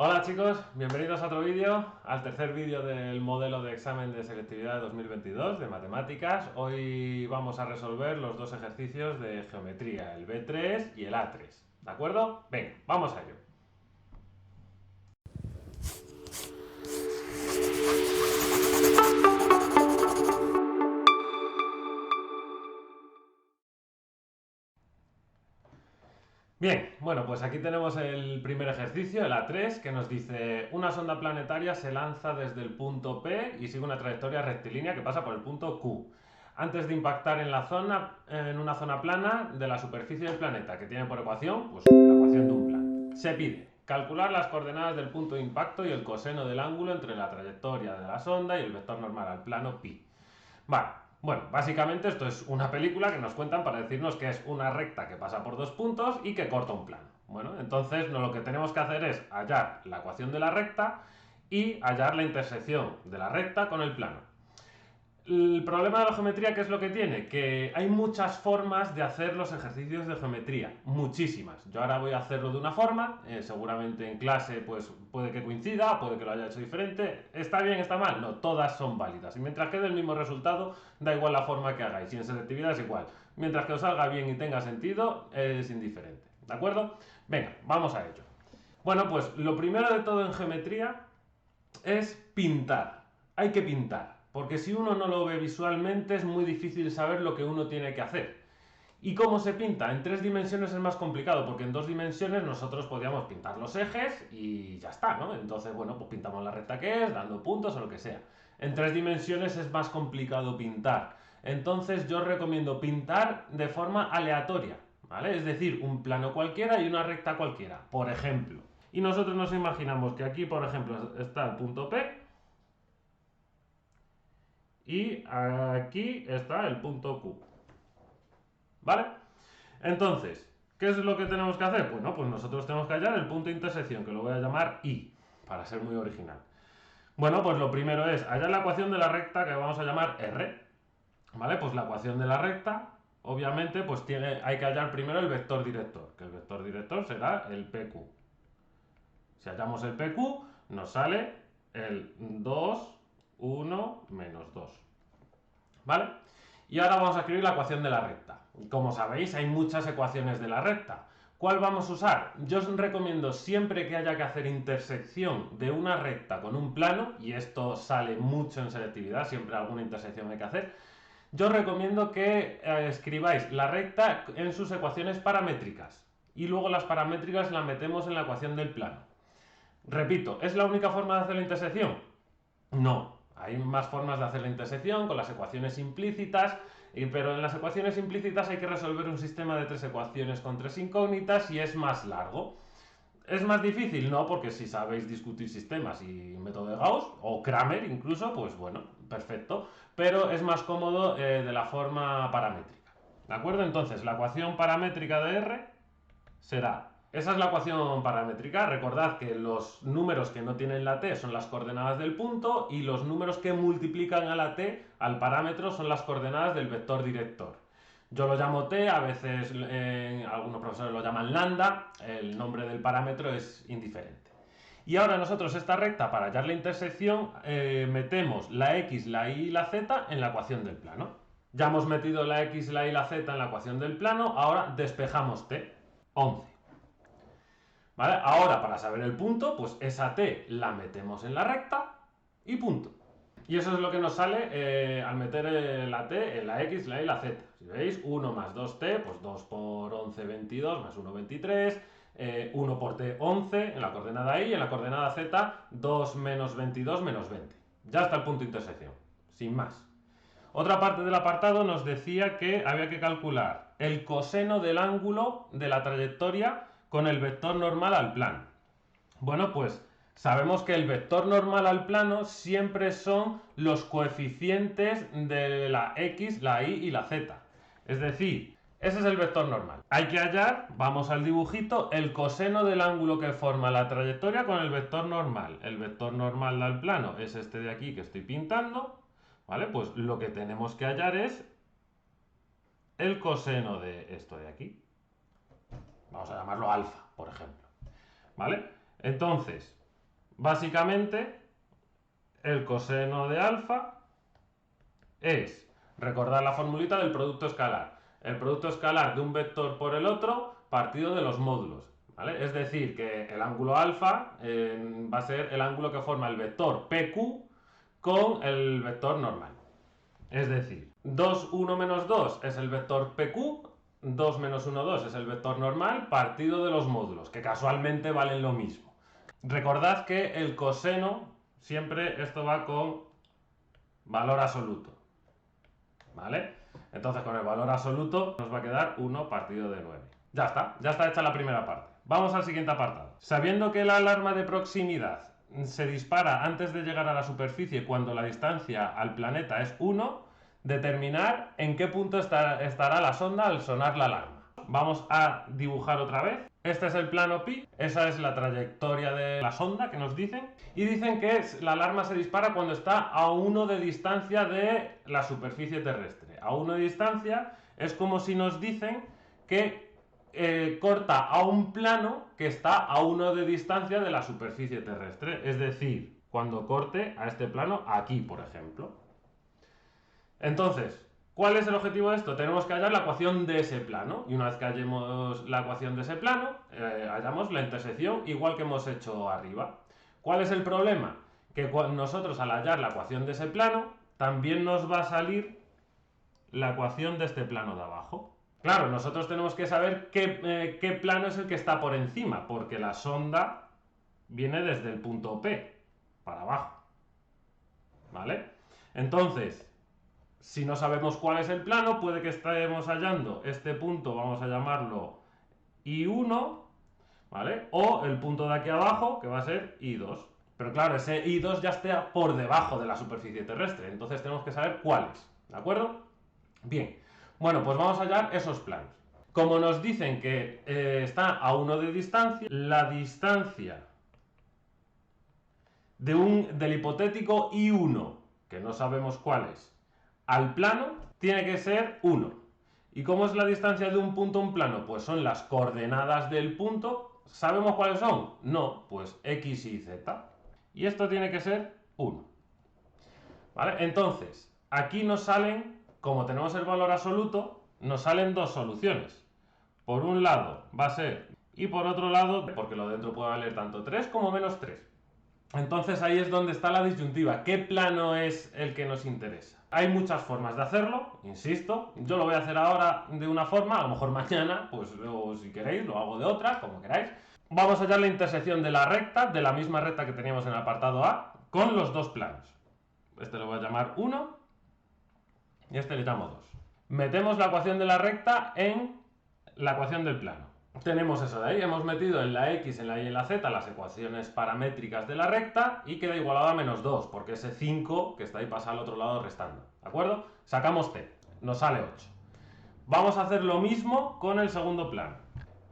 Hola chicos, bienvenidos a otro vídeo, al tercer vídeo del modelo de examen de selectividad de 2022 de matemáticas. Hoy vamos a resolver los dos ejercicios de geometría, el B3 y el A3. ¿De acuerdo? Venga, vamos a ello. Bien, bueno, pues aquí tenemos el primer ejercicio, el A3, que nos dice una sonda planetaria se lanza desde el punto P y sigue una trayectoria rectilínea que pasa por el punto Q, antes de impactar en una zona plana de la superficie del planeta, que tiene por ecuación, pues la ecuación de un plano. Se pide calcular las coordenadas del punto de impacto y el coseno del ángulo entre la trayectoria de la sonda y el vector normal al plano pi. Vale, bueno, básicamente esto es una película que nos cuentan para decirnos que es una recta que pasa por dos puntos y que corta un plano. Bueno, entonces lo que tenemos que hacer es hallar la ecuación de la recta y hallar la intersección de la recta con el plano. El problema de la geometría, ¿qué es lo que tiene? Que hay muchas formas de hacer los ejercicios de geometría, muchísimas. Yo ahora voy a hacerlo de una forma, seguramente en clase pues puede que coincida, puede que lo haya hecho diferente. ¿Está bien, está mal? No, todas son válidas. Y mientras quede el mismo resultado, da igual la forma que hagáis. Y en selectividad es igual. Mientras que os salga bien y tenga sentido, es indiferente. ¿De acuerdo? Venga, vamos a ello. Bueno, pues lo primero de todo en geometría es pintar. Hay que pintar, porque si uno no lo ve visualmente es muy difícil saber lo que uno tiene que hacer. ¿Y cómo se pinta? En tres dimensiones es más complicado, porque en dos dimensiones nosotros podíamos pintar los ejes y ya está, ¿no? Entonces, bueno, pues pintamos la recta que es, dando puntos o lo que sea. En tres dimensiones es más complicado pintar. Entonces yo recomiendo pintar de forma aleatoria, ¿vale? Es decir, un plano cualquiera y una recta cualquiera, por ejemplo. Y nosotros nos imaginamos que aquí, por ejemplo, está el punto P y aquí está el punto Q. ¿Vale? Entonces, ¿qué es lo que tenemos que hacer? Bueno, pues nosotros tenemos que hallar el punto de intersección, que lo voy a llamar I, para ser muy original. Bueno, pues lo primero es hallar la ecuación de la recta que vamos a llamar R. ¿Vale? Pues la ecuación de la recta, obviamente, pues hay que hallar primero el vector director, que el vector director será el PQ. Si hallamos el PQ, nos sale el 2, 1, menos 2. ¿Vale? Y ahora vamos a escribir la ecuación de la recta. Como sabéis, hay muchas ecuaciones de la recta. ¿Cuál vamos a usar? Yo os recomiendo siempre que haya que hacer intersección de una recta con un plano, y esto sale mucho en selectividad, siempre alguna intersección hay que hacer, yo os recomiendo que escribáis la recta en sus ecuaciones paramétricas y luego las paramétricas las metemos en la ecuación del plano. Repito, ¿es la única forma de hacer la intersección? No, hay más formas de hacer la intersección con las ecuaciones implícitas, pero en las ecuaciones implícitas hay que resolver un sistema de tres ecuaciones con tres incógnitas y es más largo. ¿Es más difícil? No, porque si sabéis discutir sistemas y método de Gauss, o Kramer incluso, pues bueno, perfecto. Pero es más cómodo de la forma paramétrica. ¿De acuerdo? Entonces, la ecuación paramétrica de R será... Esa es la ecuación paramétrica. Recordad que los números que no tienen la t son las coordenadas del punto y los números que multiplican a la t, al parámetro, son las coordenadas del vector director. Yo lo llamo t, a veces algunos profesores lo llaman lambda, el nombre del parámetro es indiferente. Y ahora nosotros esta recta, para hallar la intersección, metemos la x, la y y la z en la ecuación del plano. Ya hemos metido la x, la y y la z en la ecuación del plano, ahora despejamos t, 11. ¿Vale? Ahora, para saber el punto, pues esa t la metemos en la recta y punto. Y eso es lo que nos sale al meter la t en la x, la y, la z. Si veis, 1 más 2t, pues 2 por 11, 22, más 1, 23. 1 por t, 11 en la coordenada y, en la coordenada z, 2 menos 22 menos 20. Ya está el punto de intersección, sin más. Otra parte del apartado nos decía que había que calcular el coseno del ángulo de la trayectoria con el vector normal al plano. Bueno, pues sabemos que el vector normal al plano siempre son los coeficientes de la x, la y y la z. Es decir, ese es el vector normal. Hay que hallar, vamos al dibujito, el coseno del ángulo que forma la trayectoria con el vector normal. El vector normal al plano es este de aquí que estoy pintando. ¿Vale? Pues lo que tenemos que hallar es el coseno de esto de aquí. Vamos a llamarlo alfa, por ejemplo. ¿Vale? Entonces, Básicamente, el coseno de alfa es, recordar la formulita del producto escalar. El producto escalar de un vector por el otro partido de los módulos. ¿Vale? Es decir, que el ángulo alfa va a ser el ángulo que forma el vector PQ con el vector normal. Es decir, 2, 1 menos 2 es el vector PQ, 2 menos 1, 2 es el vector normal partido de los módulos, que casualmente valen lo mismo. Recordad que el coseno, siempre esto va con valor absoluto. ¿Vale? Entonces con el valor absoluto nos va a quedar 1 partido de 9. Ya está hecha la primera parte. Vamos al siguiente apartado. Sabiendo que la alarma de proximidad se dispara antes de llegar a la superficie cuando la distancia al planeta es 1, determinar en qué punto estará la sonda al sonar la alarma. Vamos a dibujar otra vez. Este es el plano pi, esa es la trayectoria de la sonda que nos dicen. Y dicen que la alarma se dispara cuando está a 1 de distancia de la superficie terrestre. A 1 de distancia es como si nos dicen que corta a un plano que está a 1 de distancia de la superficie terrestre. Es decir, cuando corte a este plano aquí, por ejemplo. Entonces, ¿cuál es el objetivo de esto? Tenemos que hallar la ecuación de ese plano. Y una vez que hallemos la ecuación de ese plano, hallamos la intersección igual que hemos hecho arriba. ¿Cuál es el problema? Que nosotros al hallar la ecuación de ese plano, también nos va a salir la ecuación de este plano de abajo. Claro, nosotros tenemos que saber qué plano es el que está por encima, porque la sonda viene desde el punto P para abajo. ¿Vale? Entonces, si no sabemos cuál es el plano, puede que estemos hallando este punto, vamos a llamarlo I1, ¿vale? O el punto de aquí abajo, que va a ser I2. Pero claro, ese I2 ya está por debajo de la superficie terrestre, entonces tenemos que saber cuál es, ¿de acuerdo? Bien, bueno, pues vamos a hallar esos planos. Como nos dicen que está a 1 de distancia, la distancia del hipotético I1, que no sabemos cuál es, al plano, tiene que ser 1. ¿Y cómo es la distancia de un punto a un plano? Pues son las coordenadas del punto. ¿Sabemos cuáles son? No, pues X y Z. Y esto tiene que ser 1. ¿Vale? Entonces, aquí nos salen, como tenemos el valor absoluto, nos salen dos soluciones. Por un lado va a ser, y por otro lado, porque lo dentro puede valer tanto 3 como menos 3. Entonces ahí es donde está la disyuntiva. ¿Qué plano es el que nos interesa? Hay muchas formas de hacerlo, insisto. Yo lo voy a hacer ahora de una forma, a lo mejor mañana, pues luego si queréis lo hago de otra, como queráis. Vamos a hallar la intersección de la recta, de la misma recta que teníamos en el apartado A, con los dos planos. Este lo voy a llamar 1 y este le llamo 2. Metemos la ecuación de la recta en la ecuación del plano. Tenemos eso de ahí, hemos metido en la X, en la Y y en la Z las ecuaciones paramétricas de la recta y queda igualado a menos 2, porque ese 5 que está ahí pasa al otro lado restando, ¿de acuerdo? Sacamos T, nos sale 8. Vamos a hacer lo mismo con el segundo plano.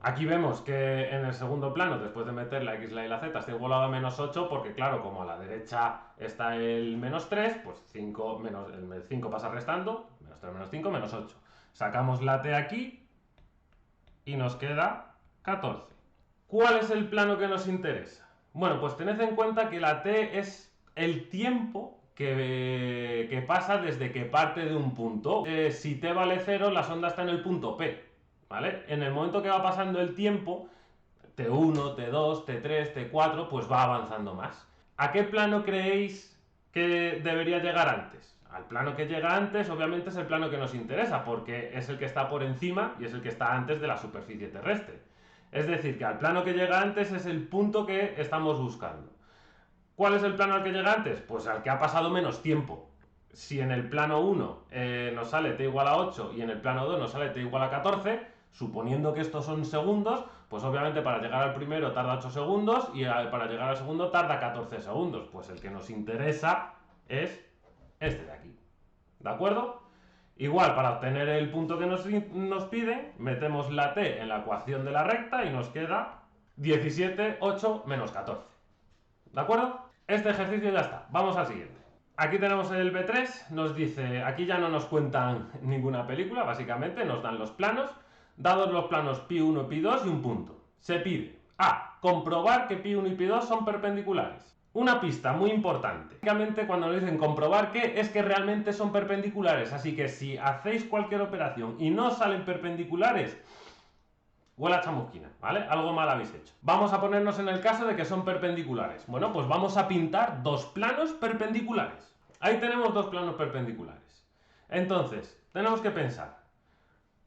Aquí vemos que en el segundo plano, después de meter la X, la Y y la Z, está igualado a menos 8, porque claro, como a la derecha está el menos 3, pues 5 menos, el 5 pasa restando, menos 3 menos 5, menos 8. Sacamos la T aquí y nos queda 14. ¿Cuál es el plano que nos interesa? Bueno, pues tened en cuenta que la T es el tiempo que pasa desde que parte de un punto. Si T vale 0, la sonda está en el punto P, ¿vale? En el momento que va pasando el tiempo, T1, T2, T3, T4, pues va avanzando más. ¿A qué plano creéis que debería llegar antes? Al plano que llega antes, obviamente, es el plano que nos interesa, porque es el que está por encima y es el que está antes de la superficie terrestre. Es decir, que al plano que llega antes es el punto que estamos buscando. ¿Cuál es el plano al que llega antes? Pues al que ha pasado menos tiempo. Si en el plano 1 nos sale t igual a 8 y en el plano 2 nos sale t igual a 14, suponiendo que estos son segundos, pues obviamente para llegar al primero tarda 8 segundos y para llegar al segundo tarda 14 segundos. Pues el que nos interesa es este de aquí. ¿De acuerdo? Igual, para obtener el punto que nos piden, metemos la t en la ecuación de la recta y nos queda 17, 8 menos 14. ¿De acuerdo? Este ejercicio ya está. Vamos al siguiente. Aquí tenemos el B3, nos dice, aquí ya no nos cuentan ninguna película, básicamente, nos dan los planos. Dados los planos pi1, pi2 y un punto. Se pide A, comprobar que pi1 y pi2 son perpendiculares. Una pista muy importante. Básicamente cuando nos dicen comprobar que, es que realmente son perpendiculares. Así que si hacéis cualquier operación y no salen perpendiculares, huele a chamusquina, ¿vale? Algo mal habéis hecho. Vamos a ponernos en el caso de que son perpendiculares. Bueno, pues vamos a pintar dos planos perpendiculares. Ahí tenemos dos planos perpendiculares. Entonces, tenemos que pensar.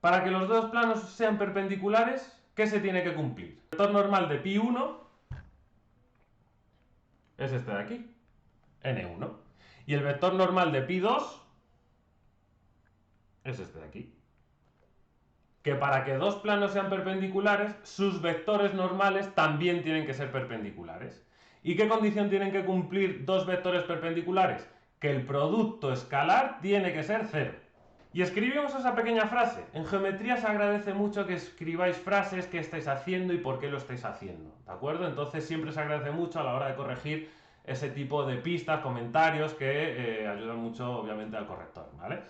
Para que los dos planos sean perpendiculares, ¿qué se tiene que cumplir? El vector normal de pi1 es este de aquí, n1. Y el vector normal de pi2 es este de aquí. Que para que dos planos sean perpendiculares, sus vectores normales también tienen que ser perpendiculares. ¿Y qué condición tienen que cumplir dos vectores perpendiculares? Que el producto escalar tiene que ser 0. Y escribimos esa pequeña frase. En geometría se agradece mucho que escribáis frases, qué estáis haciendo y por qué lo estáis haciendo, ¿de acuerdo? Entonces siempre se agradece mucho a la hora de corregir ese tipo de pistas, comentarios que ayudan mucho obviamente al corrector, ¿vale?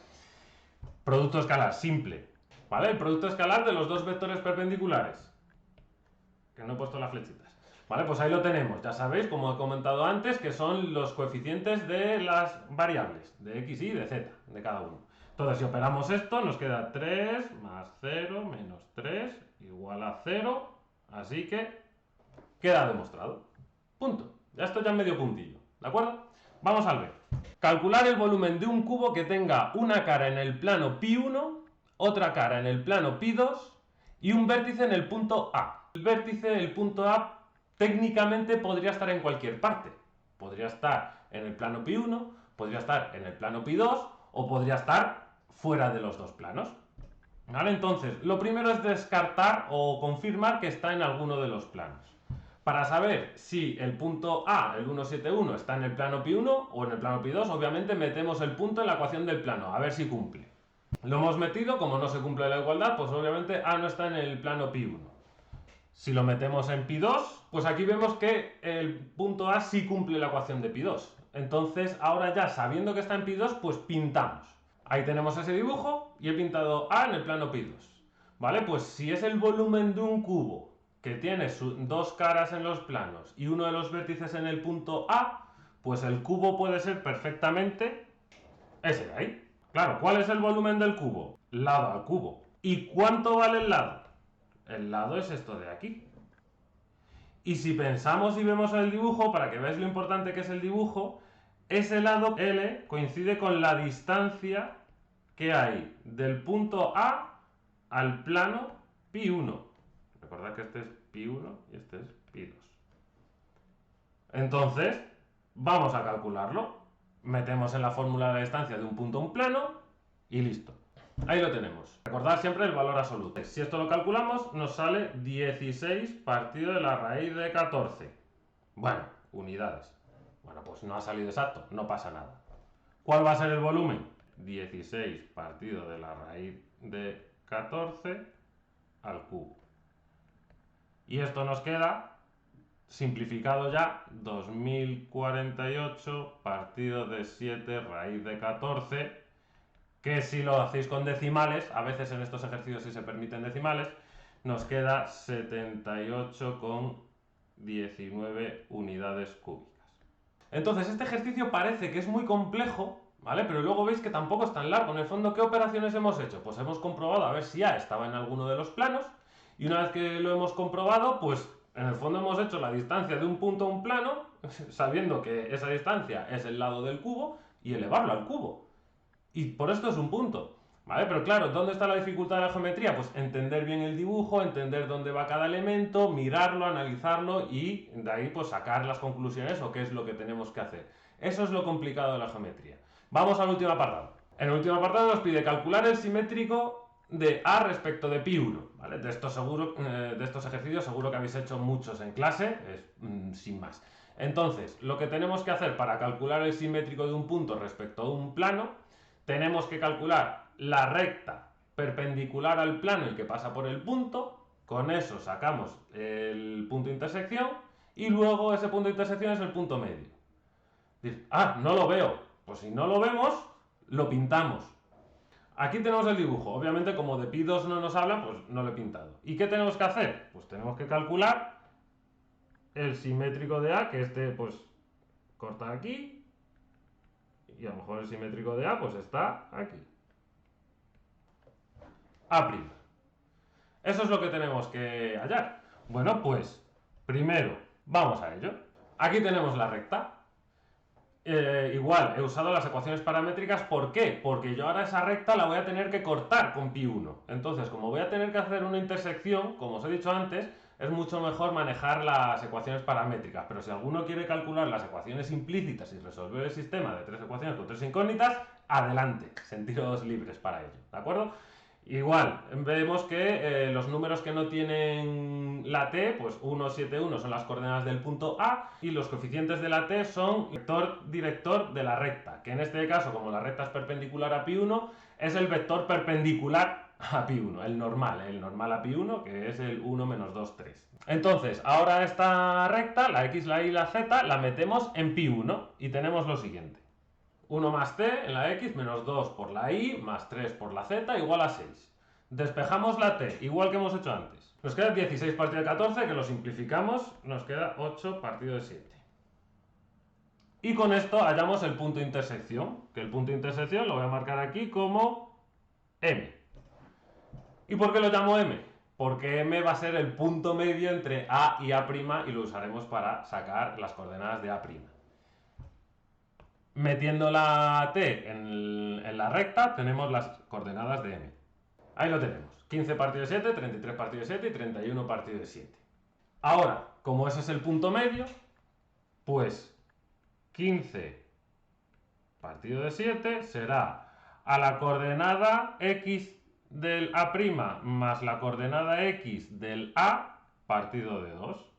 Producto escalar, simple, ¿vale? El producto escalar de los dos vectores perpendiculares. Que no he puesto las flechitas. Vale, pues ahí lo tenemos. Ya sabéis, como he comentado antes, que son los coeficientes de las variables, de x y de z, de cada uno. Entonces, si operamos esto, nos queda 3 más 0 menos 3 igual a 0. Así que queda demostrado. Punto. Ya esto ya en medio puntillo. ¿De acuerdo? Vamos al ver. Calcular el volumen de un cubo que tenga una cara en el plano pi1, otra cara en el plano pi2 y un vértice en el punto A. El vértice en el punto A técnicamente podría estar en cualquier parte. Podría estar en el plano pi1, podría estar en el plano pi2 o podría estar fuera de los dos planos. ¿Vale? Entonces, lo primero es descartar o confirmar que está en alguno de los planos. Para saber si el punto A, el 171, está en el plano pi1 o en el plano pi2, obviamente metemos el punto en la ecuación del plano, a ver si cumple. Lo hemos metido, como no se cumple la igualdad, pues obviamente A no está en el plano pi1. Si lo metemos en pi2, pues aquí vemos que el punto A sí cumple la ecuación de pi2. Entonces, ahora ya sabiendo que está en pi2, pues pintamos. Ahí tenemos ese dibujo y he pintado A en el plano pi2. ¿Vale? Pues si es el volumen de un cubo que tiene dos caras en los planos y uno de los vértices en el punto A, pues el cubo puede ser perfectamente ese de ahí. Claro, ¿cuál es el volumen del cubo? Lado al cubo. ¿Y cuánto vale el lado? El lado es esto de aquí. Y si pensamos y vemos el dibujo, para que veáis lo importante que es el dibujo, ese lado L coincide con la distancia que hay del punto A al plano pi1. Recordad que este es pi1 y este es pi2. Entonces, vamos a calcularlo. Metemos en la fórmula la distancia de un punto a un plano y listo. Ahí lo tenemos. Recordad siempre el valor absoluto. Si esto lo calculamos, nos sale 16 partido de la raíz de 14. Bueno, unidades. Bueno, pues no ha salido exacto, no pasa nada. ¿Cuál va a ser el volumen? 16 partido de la raíz de 14 al cubo. Y esto nos queda, simplificado ya, 2048 partido de 7 raíz de 14, que si lo hacéis con decimales, a veces en estos ejercicios sí se permiten decimales, nos queda 78,19 unidades cúbicas. Entonces este ejercicio parece que es muy complejo, ¿vale? Pero luego veis que tampoco es tan largo. En el fondo, ¿qué operaciones hemos hecho? Pues hemos comprobado a ver si A estaba en alguno de los planos, y una vez que lo hemos comprobado, pues en el fondo hemos hecho la distancia de un punto a un plano, sabiendo que esa distancia es el lado del cubo, y elevarlo al cubo. Y por esto es un punto, ¿vale? Pero claro, ¿dónde está la dificultad de la geometría? Pues entender bien el dibujo, entender dónde va cada elemento, mirarlo, analizarlo y de ahí pues sacar las conclusiones o qué es lo que tenemos que hacer. Eso es lo complicado de la geometría. Vamos al último apartado. En el último apartado nos pide calcular el simétrico de A respecto de pi1, ¿vale? De estos ejercicios seguro que habéis hecho muchos en clase, sin más. Entonces, lo que tenemos que hacer para calcular el simétrico de un punto respecto a un plano, tenemos que calcular la recta perpendicular al plano el que pasa por el punto, con eso sacamos el punto de intersección y luego ese punto de intersección es el punto medio. Dices, no lo veo. Pues si no lo vemos, lo pintamos. Aquí tenemos el dibujo. Obviamente, como de pi2 no nos habla, pues no lo he pintado. ¿Y qué tenemos que hacer? Pues tenemos que calcular el simétrico de A, que este pues corta aquí, y a lo mejor el simétrico de A pues está aquí. A'. Eso es lo que tenemos que hallar. Bueno, pues primero vamos a ello. Aquí tenemos la recta. Igual, he usado las ecuaciones paramétricas. ¿Por qué? Porque yo ahora esa recta la voy a tener que cortar con pi1. Entonces, como voy a tener que hacer una intersección, como os he dicho antes, es mucho mejor manejar las ecuaciones paramétricas. Pero si alguno quiere calcular las ecuaciones implícitas y resolver el sistema de 3 ecuaciones con 3 incógnitas, adelante, sentiros libres para ello, ¿de acuerdo? Igual, vemos que los números que no tienen la t, pues 1, 7, 1 son las coordenadas del punto A y los coeficientes de la t son el vector director de la recta, que en este caso, como la recta es perpendicular a pi1, es el vector perpendicular a pi1, el normal a pi1, que es el 1 menos 2, 3. Entonces, ahora esta recta, la x, la y y la z, la metemos en pi1 y tenemos lo siguiente. 1 más t en la x, menos 2 por la y, más 3 por la z, igual a 6. Despejamos la t, igual que hemos hecho antes. Nos queda 16 partido de 14, que lo simplificamos, nos queda 8 partido de 7. Y con esto hallamos el punto de intersección, que el punto de intersección lo voy a marcar aquí como M. ¿Y por qué lo llamo M? Porque M va a ser el punto medio entre A y A' y lo usaremos para sacar las coordenadas de A'. Metiendo la t en la recta tenemos las coordenadas de M. Ahí lo tenemos. 15 partido de 7, 33 partido de 7 y 31 partido de 7. Ahora, como ese es el punto medio, pues 15 partido de 7 será a la coordenada x del A' más la coordenada x del A partido de 2.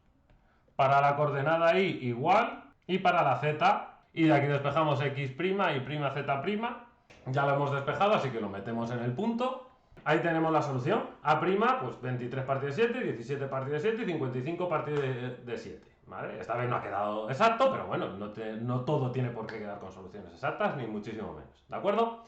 Para la coordenada y igual, y para la z. Y de aquí despejamos x' y z'. Ya lo hemos despejado, así que lo metemos en el punto. Ahí tenemos la solución. A', pues 23 partido de 7, 17 partido de 7 y 55 partido de 7. ¿Vale? Esta vez no ha quedado exacto, pero bueno, no todo tiene por qué quedar con soluciones exactas, ni muchísimo menos. ¿De acuerdo?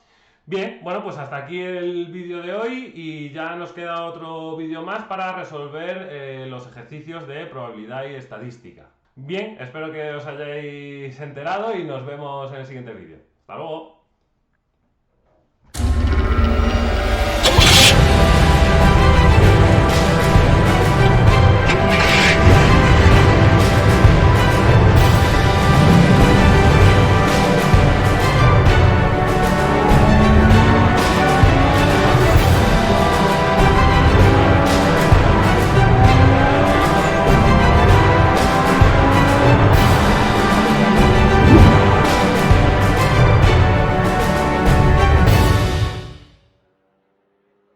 Bien, bueno, pues hasta aquí el vídeo de hoy y ya nos queda otro vídeo más para resolver los ejercicios de probabilidad y estadística. Bien, espero que os hayáis enterado y nos vemos en el siguiente vídeo. ¡Hasta luego!